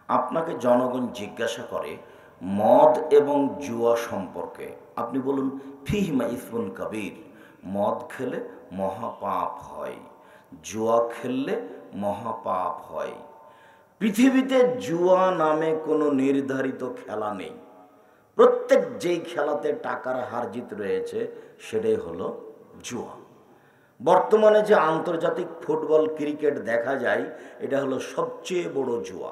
আপনাকে জনগণ জিজ্ঞাসা করে মদ এবং জুয়া সম্পর্কে, আপনি বলুন ফিহিমা ইসমুন কাবীর, মদ খেলে মহাপাপ হয়, জুয়া খেললে মহাপাপ হয়। পৃথিবীতে জুয়া নামে কোনো নির্ধারিত খেলা নেই। প্রত্যেক যেই খেলাতে টাকার হারজিত রয়েছে সেটাই হলো জুয়া। বর্তমানে যে আন্তর্জাতিক ফুটবল ক্রিকেট দেখা যায়, এটা হলো সবচেয়ে বড় জুয়া।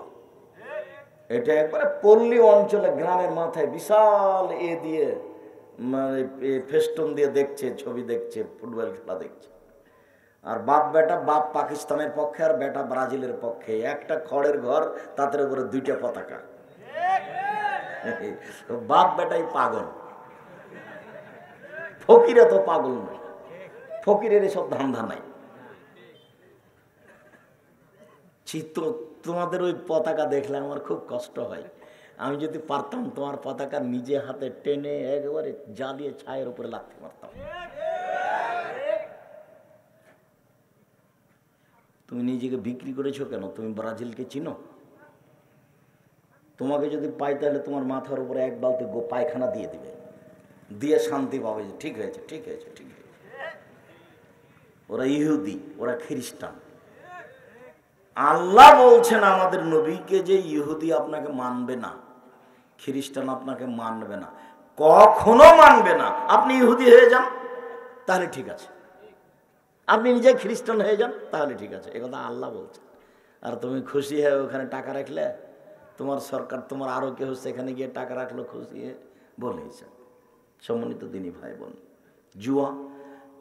এটা একবারে পল্লী অঞ্চলে গ্রামের মাথায় বিশাল দিয়ে মানে ফেস্টুন দিয়ে দেখছে, ছবি দেখছে, ফুটবল খেলা দেখছে। আর বাপ বেটা, বাপ পাকিস্তানের পক্ষে আর বেটা ব্রাজিলের পক্ষে, একটা খড়ের ঘর, তাদের উপরে দুইটা পতাকা। বাপ বেটাই পাগল, ফকিরে তো পাগল নয়, ফকিরের এসব ধান্দা নাই। তোমাদের ওই পতাকা দেখলে আমার খুব কষ্ট হয়। আমি যদি পারতাম তোমার পতাকা নিজে হাতে টেনে একেবারে জ্বালিয়ে ছায়ের উপরে লাগতে পারতাম। তুমি নিজেকে বিক্রি করেছো কেন? তুমি ব্রাজিলকে চিনো? তোমাকে যদি পাই তাহলে তোমার মাথার উপরে এক বালতি পায়খানা দিয়ে দিবে, দিয়ে শান্তি পাবে যে ঠিক হয়েছে, ঠিক হয়েছে, ঠিক হয়েছে। ওরা ইহুদি, ওরা খ্রিস্টান। আল্লাহ বলছেন আমাদের নবীকে যে ইহুদি আপনাকে মানবে না, খ্রিস্টান আপনাকে মানবে না, কখনো মানবে না। আপনি ইহুদি হয়ে যান তাহলে ঠিক আছে, আপনি নিজে খ্রিস্টান হয়ে যান তাহলে ঠিক আছে, একথা আল্লাহ বলছেন। আর তুমি খুশি হয়ে ওখানে টাকা রাখলে, তোমার সরকার তোমার আরো কেউ সেখানে গিয়ে টাকা রাখলো, খুশি হয়ে বলেছে। সম্মানিত দিনী ভাই বোন, জুয়া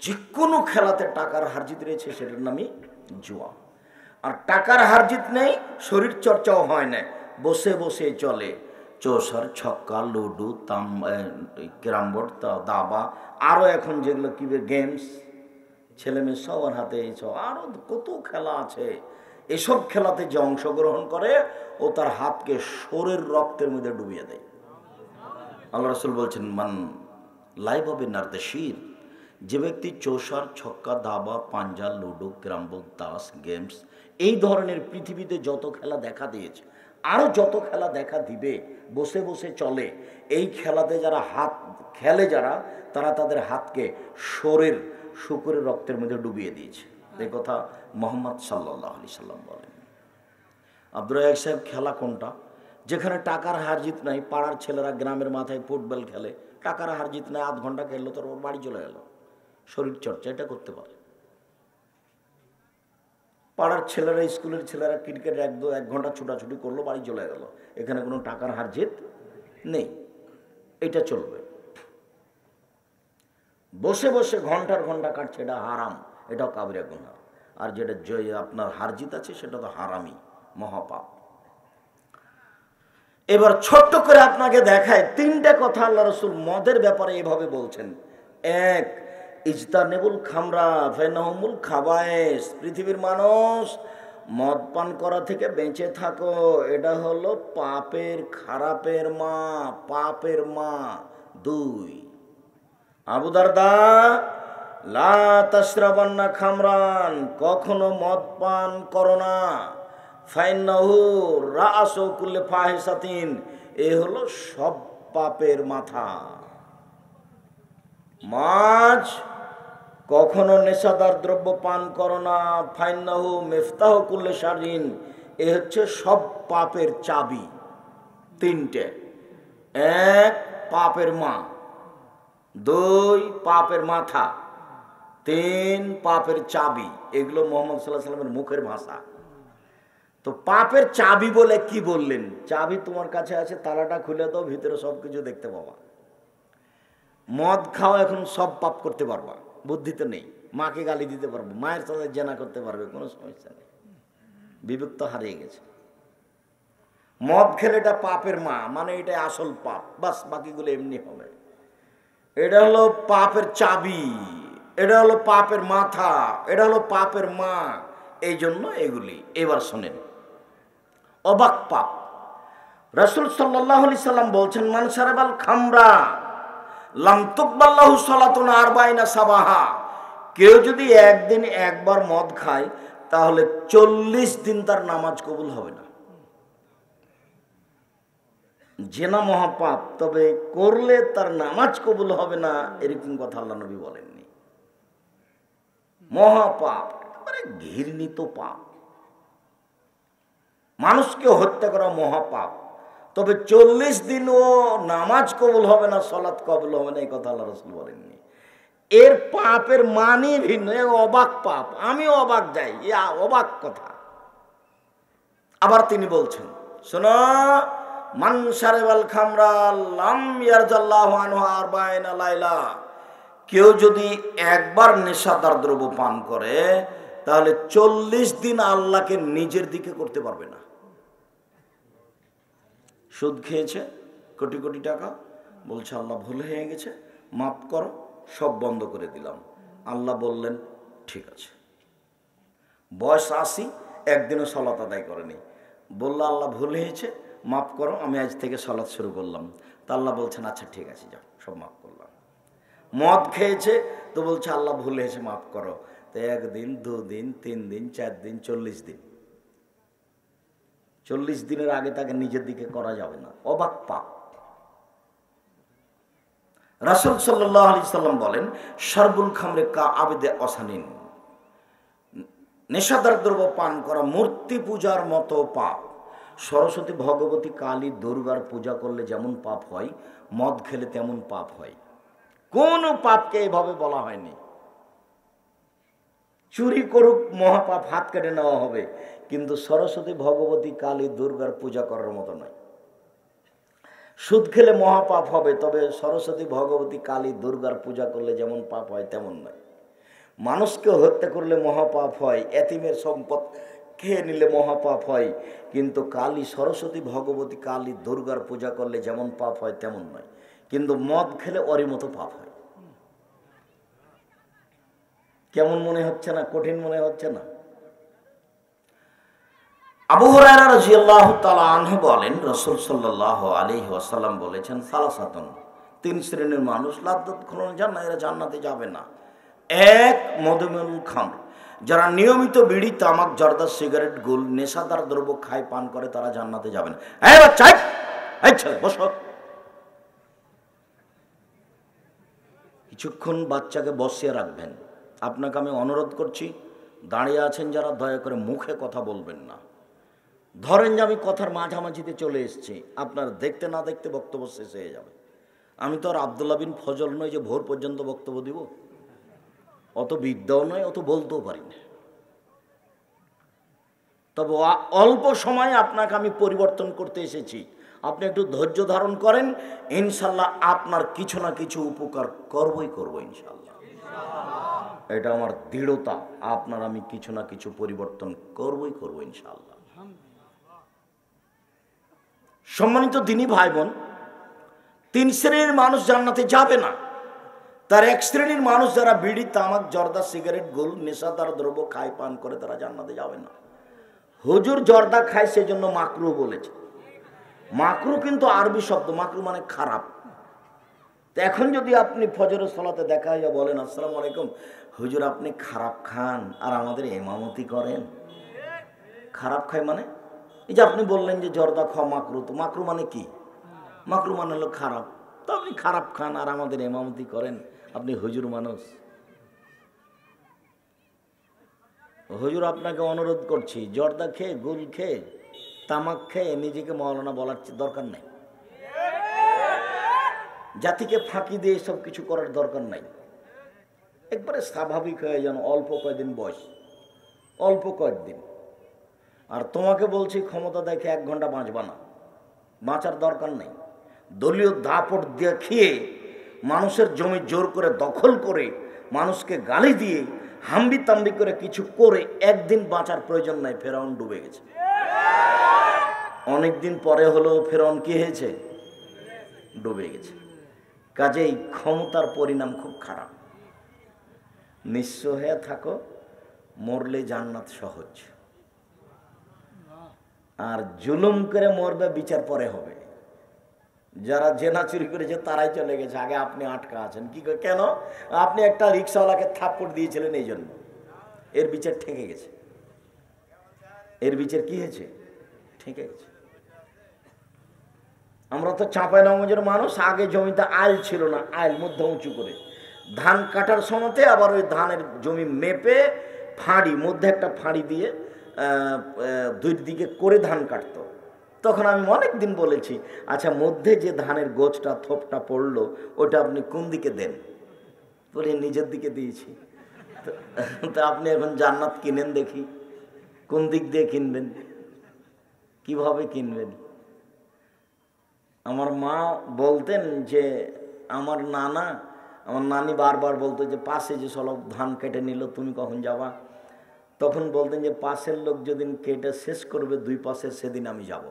যে কোনো খেলাতে টাকার হারজিত রয়েছে, সেটার নামই জুয়া। আর টাকার হারজিত নেই, শরীর চর্চাও হয় না, বসে বসে চলে। চৌসার, ছক্কা, লুডু, ক্যারাম বোর্ড, দাবা, আরও এখন যেগুলো কি গেমস, ছেলে মেয়ে সবার হাতে এইসব আরও কত খেলা আছে। এসব খেলাতে যে অংশগ্রহণ করে ও তার হাতকে শরীর রক্তের মধ্যে ডুবিয়ে দেয়। আল্লাহ রাসূল বলছেন, মান লাইভ হবে নারদেশির, যে ব্যক্তি চৌসার, ছক্কা, দাবা, পাঞ্জা, লুডো, ক্যারাম বোর্ড, তাস, গেমস, এই ধরনের পৃথিবীতে যত খেলা দেখা দিয়েছে, আরও যত খেলা দেখা দিবে, বসে বসে চলে, এই খেলাতে যারা হাত খেলে, যারা তারা তাদের হাতকে শরীর শুকরের রক্তের মধ্যে ডুবিয়ে দিয়েছে। এই কথা মুহাম্মদ সাল্লাল্লাহু আলাইহি সাল্লাম বলেন। আব্দুর রাজ্জাক সাহেব, খেলা কোনটা? যেখানে টাকার হারজিত নাই, পাড়ার ছেলেরা গ্রামের মাথায় ফুটবল খেলে, টাকার হারজিত নাই, আধ ঘন্টা খেললো, তোর ওর বাড়ি চলে গেল। শরীর চর্চা এটা করতে পারে। পাড়ার ছেলেরা, স্কুলের ছেলেরা ক্রিকেট এক ঘন্টা ছুটাছুটি করলো, বাড়ি চলে গেল, এখানে কোনো টাকার হারজিত নেই, এটা চলবে। বসে বসে ঘন্টার ঘন্টা কাটছে, এটা হারাম, এটাও কাবিরা গুনাহ। আর যেটা আপনার হারজিত আছে সেটা তো হারামি, মহাপাপ। এবার ছোট্ট করে আপনাকে দেখায় তিনটা কথা আল্লাহ রাসূল মদের ব্যাপারে এভাবে বলছেন। এক, ইজতানেবুল খামরা ফাইনাহুমুল খাবায়েস, পৃথিবীর মানুষ মদ পান করা থেকে বেঁচে থাকো, এটা হলো পাপের, খারাপের মা, পাপের মা। দুই, আবু দারদা, লা তাশরাবান্না খামরান, কখনো মদ পান করো না, ফাইন্নাহু রাসু কুল্লি ফাহিশাতিন, এ হলো সব পাপের মাথা। মাছ, কখনো নেশাদার দ্রব্য পান করো না, ফাইন্নাহু মিফতাহু কুল্লি শারিন, এ হচ্ছে সব পাপের চাবি। তিনটে, এক পাপের মা, দুই পাপের মাথা, তিন পাপের চাবি। এগুলো মুহাম্মদ সাল্লাল্লাহু আলাইহি ওয়াসাল্লামের মুখের ভাষা। তো পাপের চাবি বলে কি বললেন? চাবি তোমার কাছে আছে, তালাটা খুলে দাও, ভিতরে সব কিছু দেখতে পাবা। মদ খাও, এখন সব পাপ করতে পারবা, বুদ্ধিতে নেই। মাকে গালি দিতে পারবো, মায়ের সাথে জেনা করতে পারবে, কোনো সমস্যা নেই, বিবেক তো হারিয়ে গেছে। মদ খেলে এটা পাপের মা, মানে এটা আসল পাপ, বাস বাকিগুলো এমনি হবে। এটা হলো পাপের চাবি, এটা হলো পাপের মাথা, এটা হলো পাপের মা, এই জন্য এগুলি। এবার শোনেন, অবাক পাপ। রাসূল সাল্লাল্লাহু আলাইহি সাল্লাম বলছেন, মান শারাবাল খামরা লাম তুকবাল্লাহু সালাতুন আরবাইনা সাবাহা, কেউ যদি একদিন একবার মদ খায় তাহলে 40 দিন তার নামাজ কবুল হবে না। জেনা মহাপাপ, তবে করলে তার নামাজ কবুল হবে না, এরকম কথা আল্লাহ নবী বলেননি। মহাপাপ, একেবারে ঘৃণিত পাপ। মানুষকে হত্যা করা মহাপাপ, তবে 40 দিনও নামাজ কবুল হবে না, সালাত কবুল হবে না, এই কথা আল্লাহ রাসূল বলেননি। এর পাপের মানই ভিন্ন, অবাক পাপ। আমি অবাক যাই, অবাক কথা। আবার তিনি বলছেন, শোনো, মান শারিবাল খামরা লাম ইয়ারজাল্লাহু আনহু আরবাইনা লাইলা, কেউ যদি একবার নেশাদার দ্রব্য পান করে তাহলে 40 দিন আল্লাহকে নিজের দিকে করতে পারবে না। সুদ খেয়েছে কোটি কোটি টাকা, বলছে আল্লাহ ভুল হয়ে গেছে, মাফ করো, সব বন্ধ করে দিলাম। আল্লাহ বললেন ঠিক আছে। বয়স 80, একদিনও সালাত আদায় করেনি, বলল আল্লাহ ভুল হয়েছে, মাফ করো, আমি আজ থেকে সালাত শুরু করলাম। তা আল্লাহ বলছেন আচ্ছা ঠিক আছে, যাও, সব মাফ করলাম। মদ খেয়েছে, তো বলছে আল্লাহ ভুল হয়েছে, মাফ করো। তো 1 দিন, 2 দিন, 3 দিন, 4 দিন, 40 দিন। 40 দিনের আগে তাকে নিজের দিকে করা যাবে না, অবাক পাপ। রাসূল সাল্লাল্লাহু আলাইহি সাল্লাম বলেন, শারবুল খামরে কা আবেদে অসানিন, নেশাদার দ্রব্য পান করা মূর্তি পূজার মতো পাপ। সরস্বতী, ভগবতী, কালী, দুর্গার পূজা করলে যেমন পাপ হয়, মদ খেলে তেমন পাপ হয়। কোন পাপকে এভাবে বলা হয়নি। চুরি করুক মহাপাপ, হাত কেটে নেওয়া হবে, কিন্তু সরস্বতী, ভগবতী, কালী, দুর্গার পূজা করার মতো নয়। সুদ খেলে মহাপাপ হবে, তবে সরস্বতী, ভগবতী, কালী, দুর্গার পূজা করলে যেমন পাপ হয় তেমন নয়। মানুষকে হত্যা করলে মহাপাপ হয়, এতিমের সম্পদ খেয়ে নিলে মহাপাপ হয়, কিন্তু কালী, সরস্বতী, ভগবতী, কালী, দুর্গার পূজা করলে যেমন পাপ হয় তেমন নয়। কিন্তু মদ খেলে ওরই মতো পাপ হয়। কেমন মনে হচ্ছে না? কঠিন মনে হচ্ছে না? আবু হুরায়রা রাদিয়াল্লাহু তাআলা আনহু বলেন, রাসূল সাল্লাল্লাহু আলাইহি ওয়াসাল্লাম বলেছেন, সালাসাতুন, 3 শ্রেণীর মানুষ লা ইয়াদখুলুনা জান্নাহ, এরা জান্নাতে যাবে না। 1, মদমিনুল খামর, যারা নিয়মিত বিড়ি, তামাক, জর্দা, সিগারেট, গুল, নেশাদার দ্রব্য খায়, পান করে, তারা জান্নাতে যাবে না। এই বাচ্চা, এই ছেলে বসো। কিছুক্ষণ বাচ্চাকে বসিয়ে রাখবেন। আপনাকে আমি অনুরোধ করছি, দাঁড়িয়ে আছেন যারা, দয়া করে মুখে কথা বলবেন না। ধরেন যে আমি কথার মাঝামাঝিতে চলে এসেছি, আপনার দেখতে না দেখতে বক্তব্য শেষ হয়ে যাবে। আমি তো আর আব্দুল্লাহ বিন ফজল নই যে ভোর পর্যন্ত বক্তব্য দিব, অত বিদ্যাও নয়, অত বলতেও পারি না। তবে অল্প সময়ে আপনাকে আমি পরিবর্তন করতে এসেছি, আপনি একটু ধৈর্য ধারণ করেন, ইনশাল্লাহ আপনার কিছু না কিছু উপকার করবই করবো ইনশাল্লাহ। এটা আমার দৃঢ়তা, আপনার আমি কিছু না কিছু পরিবর্তন করবই করবো ইনশাল্লাহ। সম্মানিত দিনী ভাই বোন, 3 শ্রেণীর মানুষ জান্নাতে যাবে না। তার 1 শ্রেণীর মানুষ যারা বিড়ি, তামাক, জর্দা, সিগারেট, গুল, নেশাদার দ্রব্য খায়, পান করে, তারা জান্নাতে যাবে না। হুজুর জর্দা খায় সেজন্য মাকরু বলেছে। মাকরু কিন্তু আরবি শব্দ, মাকরু মানে খারাপ। তো এখন যদি আপনি ফজরের সালাতে দেখা হয়ে বলেন, আসসালামু আলাইকুম হুজুর, আপনি খারাপ খান আর আমাদের ইমামতি করেন। খারাপ খায় মানে, এই যে আপনি বললেন যে জর্দা খাওয়া মাকরু, তো মাকরু মানে কি? মাকরু মানে হলো খারাপ। তো আপনি খারাপ খান আর আমাদের ইমামতি করেন, আপনি হুজুর মানুষ। হুজুর আপনাকে অনুরোধ করছি, জর্দা খেয়ে, গুল খেয়ে, তামাক খেয়ে নিজেকে মাওলানা বলার দরকার নাই। জাতিকে ফাঁকি দিয়ে সব কিছু করার দরকার নাই। একবারে স্বাভাবিক হয়ে যান, অল্প কয়েকদিন বয়স, অল্প কয়েকদিন। আর তোমাকে বলছি, ক্ষমতা দেখে 1 ঘন্টা বাঁচবা না, বাঁচার দরকার নেই। দলীয় দাপট দেখিয়ে মানুষের জমি জোর করে দখল করে, মানুষকে গালি দিয়ে, হাম্বি তাম্বি করে কিছু করে একদিন বাঁচার প্রয়োজন নাই। ফেরাউন ডুবে গেছে, অনেকদিন পরে হলেও ফেরাউন কি হয়েছে? ডুবে গেছে। কাজেই ক্ষমতার পরিণাম খুব খারাপ। নিঃস্ব হয়ে থাকো, মরলে জান্নাত সহজ। আর জুলুম করে মরবে, বিচার পরে হবে। যারা জেনা চুরি করেছে তারাই চলে গেছে, আগে আপনি আটকা আছেন। কি কেন? আপনি একটা রিক্সাওয়ালাকে থাপ্পড় দিয়েছিলেন, এই জন্য এর বিচার ঠেকে গেছে। এর বিচার কি হয়েছে? ঠেকে গেছে। আমরা তো চাঁপাইনবাবগঞ্জের মানুষ, আগে জমিতে আইল ছিল না, আইল মধ্যে উঁচু করে ধান কাটার সময়তে আবার ওই ধানের জমি মেপে ফাঁড়ি মধ্যে একটা ফাঁড়ি দিয়ে দুই দিকে করে ধান কাটতো। তখন আমি অনেক দিন বলেছি, আচ্ছা মধ্যে যে ধানের গোছটা থোপটা পড়লো ওটা আপনি কোন দিকে দেন? বলে নিজের দিকে দিয়েছি। তা আপনি এখন জান্নাত কিনেন দেখি, কোন দিক দিয়ে কিনবেন, কিভাবে কিনবেন? আমার মা বলতেন যে আমার নানি বারবার বলতো যে পাশে যে সব ধান কেটে নিল তুমি কখন যাবা? তখন বলতেন যে পাশের লোক যেদিন কেটে শেষ করবে দুই পাশে সেদিন আমি যাব,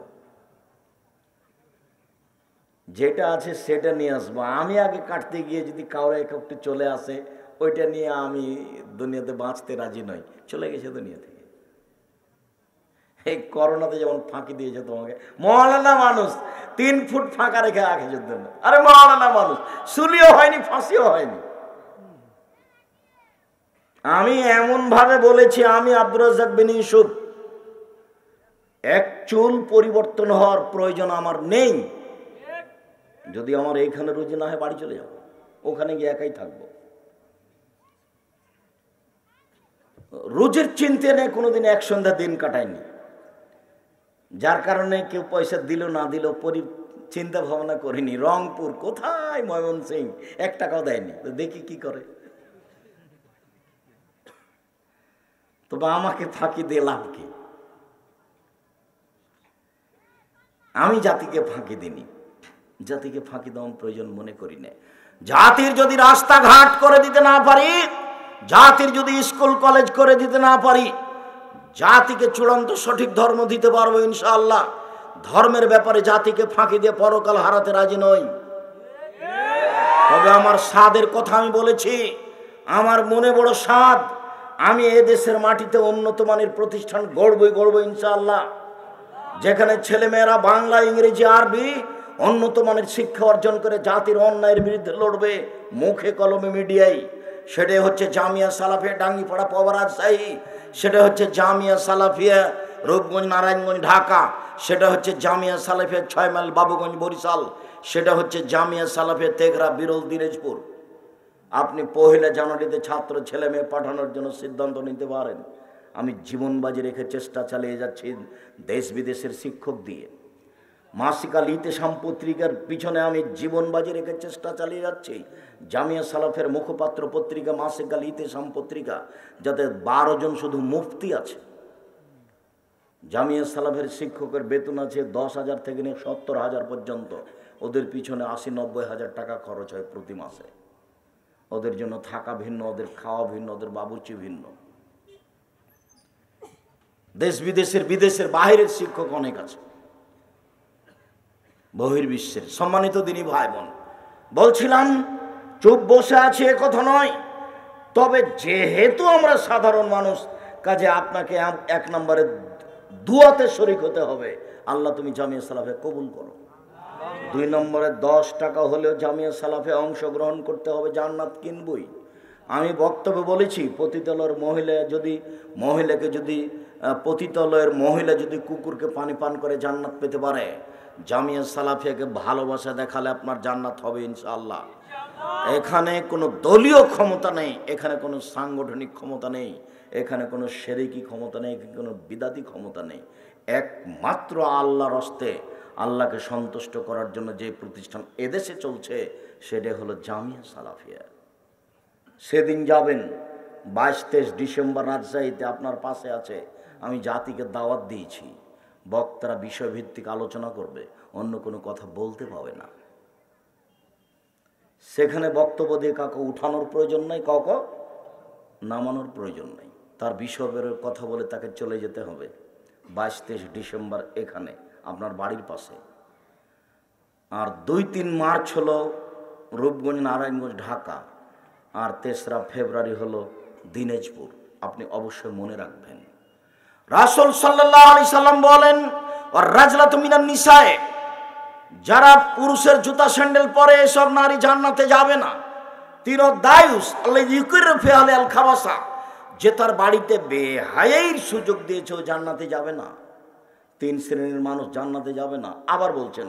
যেটা আছে সেটা নিয়ে আসবো। আমি আগে কাটতে গিয়ে যদি কাউরে একটু চলে আসে ওইটা নিয়ে আমি দুনিয়াতে বাঁচতে রাজি নই। চলে গেছে দুনিয়া থেকে। এই করোনাতে যেমন ফাঁকি দিয়েছে তোমাকে, মওলানা মানুষ 3 ফুট ফাঁকা রেখে আখের জন্য। আরে মওলানা মানুষ, সুলিও হয়নি, ফাঁসিও হয়নি। আমি এমন ভাবে বলেছি, আমি আব্দুর রাজ্জাক বিন ইউসুফ, এক চুল পরিবর্তন হওয়ার প্রয়োজন আমার নেই। যদি আমার এইখানে রুজি না হয় বাড়ি চলে যাবো, ওখানে গিয়ে একাই থাকবো। রুজির চিন্তা নেই, কোনোদিন এক সন্ধ্যা দিন কাটায়নি, যার কারণে কেউ পয়সা দিল না দিল চিন্তা ভাবনা করিনি। রংপুর কোথায়, ময়মনসিং 1 টাকাও দেয়নি, দেখি কি করে। তবে আমাকে ফাঁকি দিয়ে লাভ কি? আমি জাতিকে ফাঁকি দিইনি, জাতিকে ফাঁকি দেওয়ার প্রয়োজন মনে করি না। জাতির যদি রাস্তাঘাট করে দিতে না পারি, জাতির যদি স্কুল কলেজ করে দিতে না পারি, জাতিকে চূড়ান্ত সঠিক ধর্ম দিতে পারবো ইনশাআল্লাহ। ধর্মের ব্যাপারে জাতিকে ফাঁকি দিয়ে পরকাল হারাতে রাজি নই। তবে আমার স্বাদের কথা আমি বলেছি, আমার মনে বড় স্বাদ, আমি এ দেশের মাটিতে উন্নত মানের প্রতিষ্ঠান গড়বই ইনশাআল্লাহ, যেখানে ছেলেমেয়েরা বাংলা, ইংরেজি, আরবি উন্নত মানের শিক্ষা অর্জন করে জাতির অন্যায়ের বিরুদ্ধে লড়বে মুখে কলমে মিডিয়ায়। সেটাই হচ্ছে জামিয়া সালাফিয়া ডাঙ্গিপাড়া পবা রাজশাহী, সেটা হচ্ছে জামিয়া সালাফিয়া রূপগঞ্জ নারায়ণগঞ্জ ঢাকা, সেটা হচ্ছে জামিয়া সালাফিয়া 6 মাইল বাবুগঞ্জ বরিশাল, সেটা হচ্ছে জামিয়া সালাফিয়া তেঘরা বিরল দিনাজপুর। আপনি 1 জানুয়ারিতে ছাত্র ছেলে মেয়ে পাঠানোর জন্য সিদ্ধান্ত নিতে পারেন। আমি জীবন বাজি রেখে চেষ্টা চালিয়ে যাচ্ছি দেশ বিদেশের শিক্ষক দিয়ে। মাসিক আল ইতেসাম পত্রিকার পিছনে আমি জীবন বাজি রেখে চেষ্টা চালিয়ে যাচ্ছি। জামিয়া সালাফের মুখপাত্র পত্রিকা মাসিক আল ইতেসাম পত্রিকা, যাতে 12 জন শুধু মুফতি আছে। জামিয়া সালাফের শিক্ষকের বেতন আছে 10,000 থেকে নিয়ে 70,000 পর্যন্ত। ওদের পিছনে 80-90 হাজার টাকা খরচ হয় প্রতি মাসে। ওদের জন্য থাকা ভিন্ন, ওদের খাওয়া ভিন্ন, ওদের বাবুর্চি ভিন্ন। দেশ বিদেশের বাইরের শিক্ষক অনেক আছে, বহির্বিশ্বের। সম্মানিত দিনী ভাই বোন, বলছিলাম চুপ বসে আছে এ কথা নয়। তবে যেহেতু আমরা সাধারণ মানুষ, কাজে আপনাকে 1 নম্বরে দুয়াতে শরীক হতে হবে, আল্লাহ তুমি জামিয়া সালাফে কবুল করো। 2 নম্বরে 10 টাকা হলেও জামিয়া সালাফে অংশগ্রহণ করতে হবে, জান্নাত কিনবই। আমি বক্তব্যে বলেছি, পতিতালয়ের মহিলা যদি কুকুরকে পানি পান করে জান্নাত পেতে পারে, জামিয়া সালাফিয়াকে ভালোবাসা দেখালে আপনার জান্নাত হবে ইনশাআল্লাহ। এখানে কোনো দলীয় ক্ষমতা নেই, এখানে কোনো সাংগঠনিক ক্ষমতা নেই, এখানে কোনো শিরকি ক্ষমতা নেই, কোনো বিদাতি ক্ষমতা নেই। একমাত্র আল্লাহর হস্তে, আল্লাহকে সন্তুষ্ট করার জন্য যে প্রতিষ্ঠান এদেশে চলছে সেটা হলো জামিয়া সালাফিয়া। সেদিন যাবেন 22-23 ডিসেম্বর রাজশাহীতে, আপনার পাশে আছে। আমি জাতিকে দাওয়াত দিয়েছি, বক্তারা বিষয়ভিত্তিক আলোচনা করবে, অন্য কোনো কথা বলতে পাবে না। সেখানে বক্তব্য দিয়ে কাউকে উঠানোর প্রয়োজন নেই, কাউকে নামানোর প্রয়োজন নেই। তার বিষয়ের কথা বলে তাকে চলে যেতে হবে। 22-23 ডিসেম্বর এখানে আপনার বাড়ির পাশে। আর 2-3 মার্চ হলো রূপগঞ্জ নারায়ণগঞ্জ ঢাকা, আর 3রা ফেব্রুয়ারি হলো দিনাজপুর। আপনি অবশ্যই মনে রাখবেন, রাসূল সাল্লাল্লাহু আলাইহি সাল্লাম বলেন, ওয়ার রাজলাতু মিনান নিসায়ে, যারা পুরুষের জুতা স্যান্ডেল পরে এসব নারী জান্নাতে যাবে না। তিন দায়ুস আল্লাহ ইউকিরু ফি আহলি আল খাবাসা, যে তার বাড়িতে বেহায়াইর সুযোগ দিয়েছে ও জান্নাতে যাবে না। তিন শ্রেণীর মানুষ জান্নাতে যাবে না। আবার বলছেন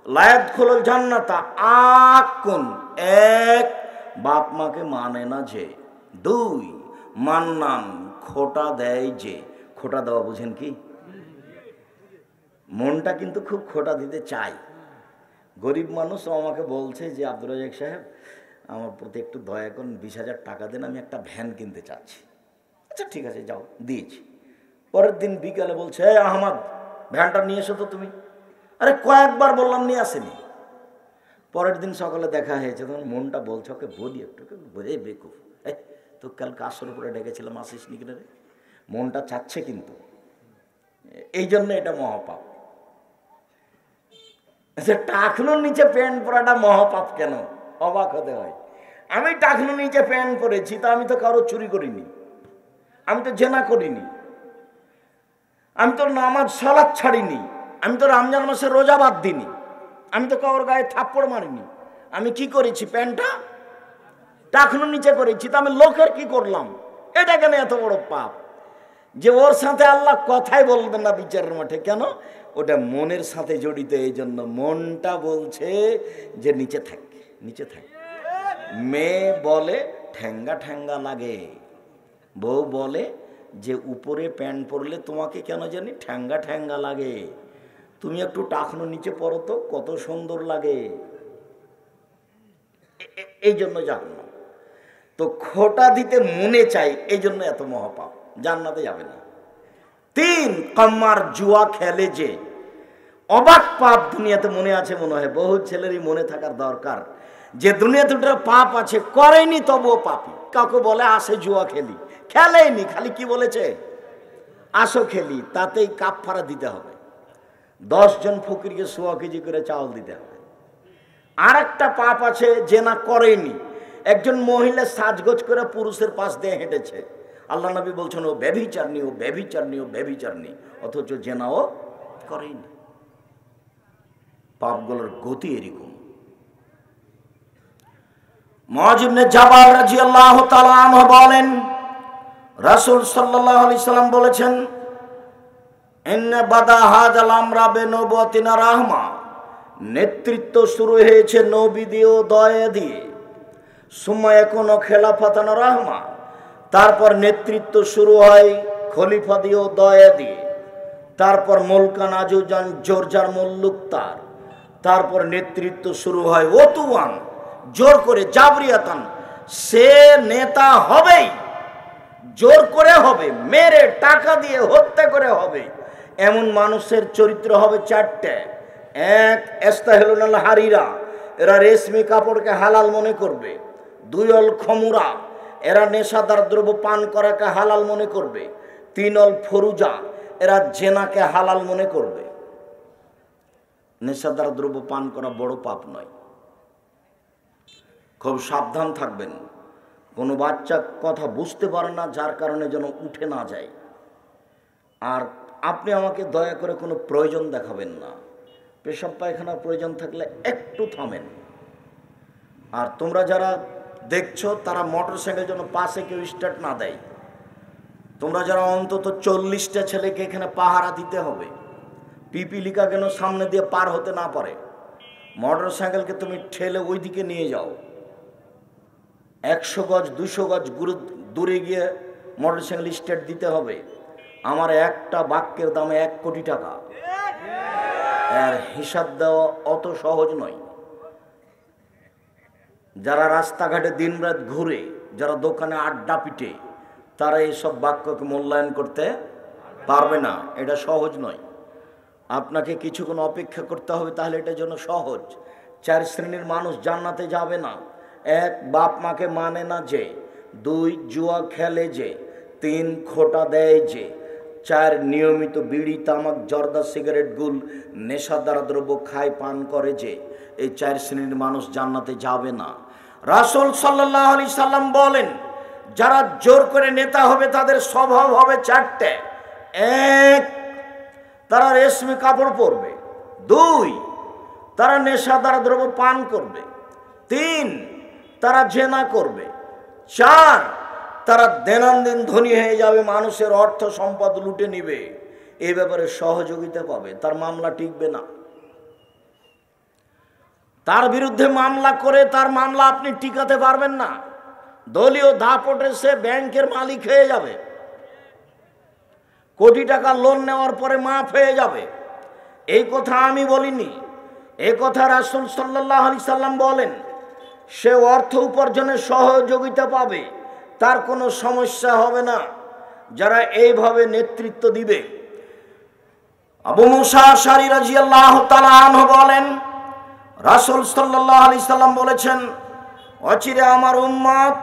লায়াদখুলুল জান্নাতা আকুন, এক বাপ মাকে মানে না যে, দুই মান্নান খোটা দেয় যে। খোটা দেওয়া বুঝেন কি? মনটা কিন্তু খুব খোটা দিতে চাই। গরিব মানুষ আমাকে বলছে যে আব্দুর রাজ্জাক সাহেব আমার প্রতি একটু দয়া করুন, 20,000 টাকা দেন, আমি একটা ভ্যান কিনতে চাচ্ছি। আচ্ছা ঠিক আছে যাও, দিয়েছি। পরের দিন বিকালে বলছে আহমদ ভ্যানটা নিয়ে এসো তো তুমি। আরে কয়েকবার বললাম নিয়ে আসেনি। পরের দিন সকালে দেখা হয়েছে, তখন মনটা বলছে ওকে বলি একটু, বোঝে বেকুফ, তো কাল কাশর উপরে ডেকেছিলাম আসিস নি কিনা রে। মনটা চাচ্ছে কিন্তু, এই জন্য এটা মহাপাপ। টাকনুর নিচে প্যান্ট পরাটা মহাপাপ কেন? অবাক হতে হয়। আমি টাকনুর নিচে প্যান্ট পরেছি, তা আমি তো কারো চুরি করিনি, আমি তো জেনা করিনি, আমি তো নামাজ সালাত ছাড়িনি, আমি তো রমজান মাসে রোজা বাদ দিইনি, আমি তো কারোর গায়ে থাপ্পড় মারিনি। আমি কি করেছি? প্যান্টটা টাকনুর নিচে করেছি, তা আমি লোকের কি করলাম? এটা কেন এত বড় পাপ যে ওর সাথে আল্লাহ কথাই বলবেন না বিচারের মাঠে? কেন? ওটা মনের সাথে জড়িত, এই জন্য মনটা বলছে যে নিচে থাক, নিচে থাক। মেয়ে বলে ঠ্যাঙ্গা ঠ্যাঙ্গা লাগে, বউ বলে যে উপরে প্যান্ট পরলে তোমাকে কেন জানি ঠ্যাঙ্গা ঠ্যাঙ্গা লাগে, তুমি একটু টাকনো নিচে পরো তো, কত সুন্দর লাগে। এই জন্য জানো তো খোটা দিতে মনে চাই, এই জন্য এত মহাপাপ, জান্নাতে যাবে না। তিন কাম্মার জুয়া খেলে যে, অবাক পাপ দুনিয়াতে মনে আছে মনে হয়, বহু ছেলেরই মনে থাকার দরকার যে দুনিয়াতে পাপ আছে, করেনি তবুও পাপি। কাউকে বলে আসে জুয়া খেলি, খেলেনি, খালি কি বলেছে আসো খেলি, তাতেই কাফারা দিতে হবে, 10 জন ফকিরকে 100 কেজি করে চাউল দিতে হবে। আর একটা পাপ আছে জেনা করেনি, একজন মহিলা সাজগোজ করে পুরুষের পাশ দিয়ে হেঁটেছে, আল্লাহ নবী বলছেন ও ব্যভিচারণী, ও ব্যভিচারণী, ও ব্যভিচারণী, অথচ জেনাও করেনি। পাপগুলোর গতি এরকম। মুআয ইবনে জাবাল রাদিয়াল্লাহু তাআলা আনহু বলেন রাসূল সাল্লাল্লাহু আলাইহি সাল্লাম বলেছেন ইন্না বাদা হাযাল আমরা বিনবুওয়াতিনা রাহমা, নেতৃত্ব শুরু হয়েছে নবী দিয়ে ও দয়া দিয়ে, সুম্মা ইয়াকুনু খেলাফাতান রাহমা, তারপর নেতৃত্ব শুরু হয় খলিফা দিয়ে ও দয়া দিয়ে, তারপর মুলকান আজুজান জোরজার মুল্লুক তার, তারপর নেতৃত্ব শুরু হয় ওতুয়ান, জোর করে, জাবরিয়াতান, সে নেতা হবেই, জোর করে হবে, মেরে টাকা দিয়ে হত্যা করে হবে। এমন মানুষের চরিত্র হবে 4টে। এক, ইস্তাহিলুল হারিরা, এরা রেশমি কাপড়কে হালাল মনে করবে। 2 অল খমুরা, এরা নেশাদার দ্রব্য পান করাকে হালাল মনে করবে। 3 অল ফরুজা, এরা জেনাকে হালাল মনে করবে। নেশাদার দ্রব্য পান করা বড় পাপ নয়, খুব সাবধান থাকবেন। কোনো বাচ্চা কথা বুঝতে পারে না, যার কারণে যেন উঠে না যায়। আর আপনি আমাকে দয়া করে কোনো প্রয়োজন দেখাবেন না, পেশাব পায়খানার প্রয়োজন থাকলে একটু থামেন। আর তোমরা যারা দেখছো তারা মোটর সাইকেল যেন পাশে কেউ স্টার্ট না দেয়। তোমরা যারা অন্তত 40টা ছেলেকে এখানে পাহারা দিতে হবে, পিপিলিকা কেন সামনে দিয়ে পার হতে না পারে। মোটর সাইকেলকে তুমি ঠেলে ওই দিকে নিয়ে যাও, 100 গজ 200 গজ দূরে গিয়ে মোটর সাইকেল স্টার্ট দিতে হবে। আমার একটা বাক্যের দামে 1 কোটি টাকা, এর হিসাব দেওয়া অত সহজ নয়। যারা রাস্তাঘাটে দিনরাত ঘুরে, যারা দোকানে আড্ডা পিটে, তারা এইসব বাক্যকে মূল্যায়ন করতে পারবে না। এটা সহজ নয়, আপনাকে কিছুক্ষণ অপেক্ষা করতে হবে, তাহলে এটার জন্য সহজ। 4 শ্রেণীর মানুষ জান্নাতে যাবে না। 1, বাপ মাকে মানে না যে। 2, জুয়া খেলে যে। 3, খোটা দেয় যে। 4, নিয়মিত বিড়ি তামাক জর্দা সিগারেট গুল নেশাদার দ্রব্য খায় পান করে যে। এই 4 শ্রেণীর মানুষ জান্নাতে যাবে না। রাসূল সাল্লাল্লাহু আলাইহি সাল্লাম বলেন যারা জোর করে নেতা হবে তাদের স্বভাব হবে 4টে। 1, তারা রেশমি কাপড় পরবে। 2, তারা নেশাদার দ্রব্য পান করবে। 3, তারা জেনা করবে। 4, তারা দৈনন্দিন ধনী হয়ে যাবে, মানুষের অর্থ সম্পদ লুটে নিবে। এই ব্যাপারে সহযোগিতা পাবে, তার মামলা টিকবে না। তার বিরুদ্ধে মামলা করে তার মামলা আপনি টিকাতে পারবেন না। দলীয় দাপটে সে ব্যাংকের মালিক হয়ে যাবে, কোটি টাকা লোন নেওয়ার পরে মাফ হয়ে যাবে। এই কথা আমি বলিনি, এই কথা রাসূল সাল্লাল্লাহু আলাইহি সাল্লাম বলেন। সে অর্থ উপার্জনের সহযোগিতা পাবে, তার কোনো সমস্যা হবে না যারা এইভাবে নেতৃত্ব দিবে। আবু মুসা আশআরী রাদিয়াল্লাহু তাআলা আনহু বলেন, রাসূল সাল্লাল্লাহু আলাইহি সাল্লাম বলেছেন, অচিরে আমার উম্মত